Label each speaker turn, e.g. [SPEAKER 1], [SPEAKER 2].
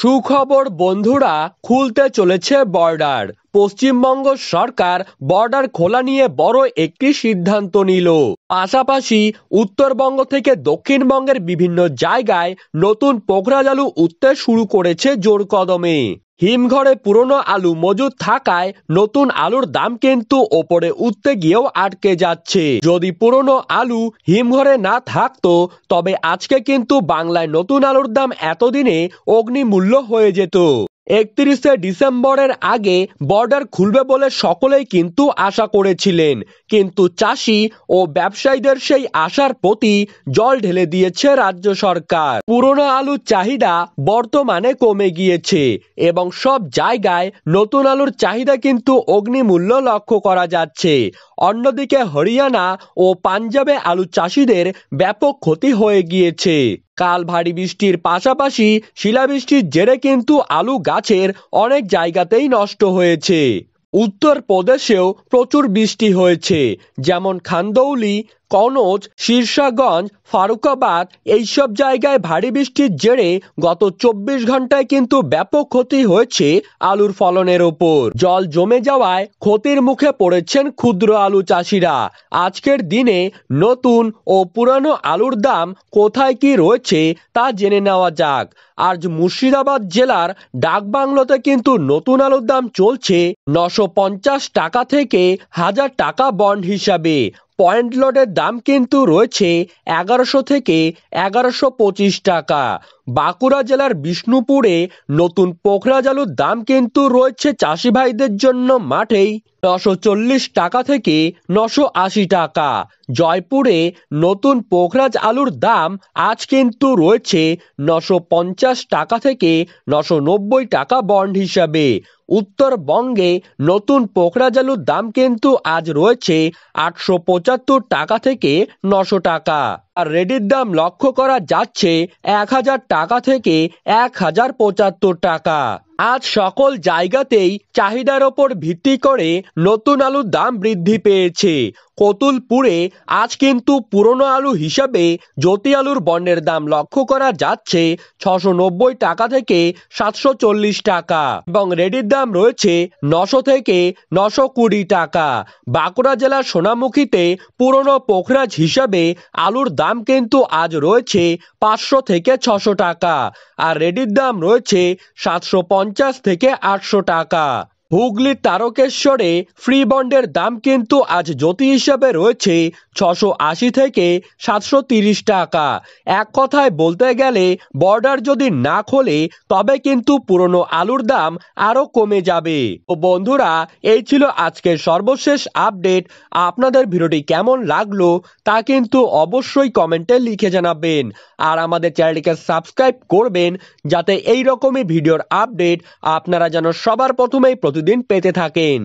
[SPEAKER 1] সুখবর বন্ধুরা, খুলতে চলেছে বর্ডার। পশ্চিমবঙ্গ সরকার বর্ডার খোলা নিয়ে বড় একটি সিদ্ধান্ত নিল। পাশাপাশি উত্তরবঙ্গ থেকে দক্ষিণবঙ্গের বিভিন্ন জায়গায় নতুন পোখরাজ আলু উঠতে শুরু করেছে জোর কদমে। হিমঘরে পুরনো আলু মজুদ থাকায় নতুন আলুর দাম কিন্তু ওপরে উঠতে গিয়েও আটকে যাচ্ছে। যদি পুরনো আলু হিমঘরে না থাকতো তবে আজকে কিন্তু বাংলায় নতুন আলুর দাম এতদিনে অগ্নিমূল্য হয়ে যেত। 31শে ডিসেম্বরের আগে বর্ডার খুলবে বলে সকলেই কিন্তু আশা করেছিলেন, কিন্তু চাষি ও ব্যবসায়ীদের সেই আশার প্রতি জল ঢেলে দিয়েছে রাজ্য সরকার। পুরনো আলুর চাহিদা বর্তমানে কমে গিয়েছে এবং সব জায়গায় নতুন আলুর চাহিদা কিন্তু অগ্নিমূল্য লক্ষ্য করা যাচ্ছে। অন্যদিকে হরিয়ানা ও পাঞ্জাবে আলু চাষিদের ব্যাপক ক্ষতি হয়ে গিয়েছে। কাল ভারী বৃষ্টির পাশাপাশি শিলাবৃষ্টির জেরে কিন্তু আলু গাছের অনেক জায়গাতেই নষ্ট হয়েছে। উত্তরপ্রদেশেও প্রচুর বৃষ্টি হয়েছে, যেমন খান্দৌলি, কনৌজ, শীর্ষগঞ্জ, ফারুকাবাদ এইসব জায়গায় ভারী বৃষ্টির জেরে গত 24 ঘন্টায় কিন্তু ব্যাপক ক্ষতি হয়েছে আলুর ফলনের ওপর। জল জমে যাওয়ায় ক্ষতির মুখে পড়েছেন ক্ষুদ্র আলু চাষিরা। আজকের দিনে নতুন ও পুরানো আলুর দাম কোথায় কি রয়েছে তা জেনে নেওয়া যাক। আজ মুর্শিদাবাদ জেলার ডাকবাংলোতে কিন্তু নতুন আলুর দাম চলছে 950 টাকা থেকে 1000 টাকা বন্ড হিসাবে। পয়েন্ট লটের দাম কিন্তু রয়েছে 1100 থেকে 1125 টাকা। বাঁকুড়া জেলার বিষ্ণুপুরে নতুন পোখরাজ আলুর দাম কিন্তু রয়েছে চাষি ভাইদের জন্য মাঠেই 940 টাকা থেকে 980 টাকা। জয়পুরে নতুন পোখরাজ আলুর দাম আজ কিন্তু রয়েছে 950 টাকা থেকে 990 টাকা বন্ড হিসাবে। উত্তরবঙ্গে নতুন পোখরাজ আলুর দাম কিন্তু আজ রয়েছে 875 টাকা থেকে 900 টাকা। আর রেডির দাম লক্ষ্য করা যাচ্ছে 1000 টাকা থেকে 1075 টাকা। আজ সকল জায়গাতেই চাহিদার ওপর ভিত্তি করে নতুন আলুর দাম বৃদ্ধি পেয়েছে। কতুলপুরে আজ কিন্তু পুরনো আলু হিসাবে জ্যোতি আলুর বন্ডের দাম লক্ষ্য করা যাচ্ছে 690 টাকা থেকে 740 টাকা এবং রেডির দাম রয়েছে 900 থেকে 920 টাকা। বাঁকুড়া জেলার সোনামুখীতে পুরনো পোখরাজ হিসাবে আলুর দাম কিন্তু আজ রয়েছে 500 থেকে 600 টাকা আর রেডির দাম রয়েছে 750 থেকে 800 টাকা। হুগলির তারকেশ্বরে ফ্রি বন্ডের দাম কিন্তু আজ জ্যোতি হিসাবে রয়েছে 680 থেকে 730 টাকা। এক কথায় বলতে গেলে বর্ডার যদি না খোলে তবে কিন্তু পুরনো আলুর দাম আরো কমে যাবে। তো বন্ধুরা, এই ছিল আজকের সর্বশেষ আপডেট। আপনাদের ভিডিওটি কেমন লাগলো তা কিন্তু অবশ্যই কমেন্টে লিখে জানাবেন আর আমাদের চ্যানেলটিকে সাবস্ক্রাইব করবেন যাতে এই রকমই ভিডিওর আপডেট আপনারা যেন সবার প্রথমেই প্রতিদিন পেতে থাকেন।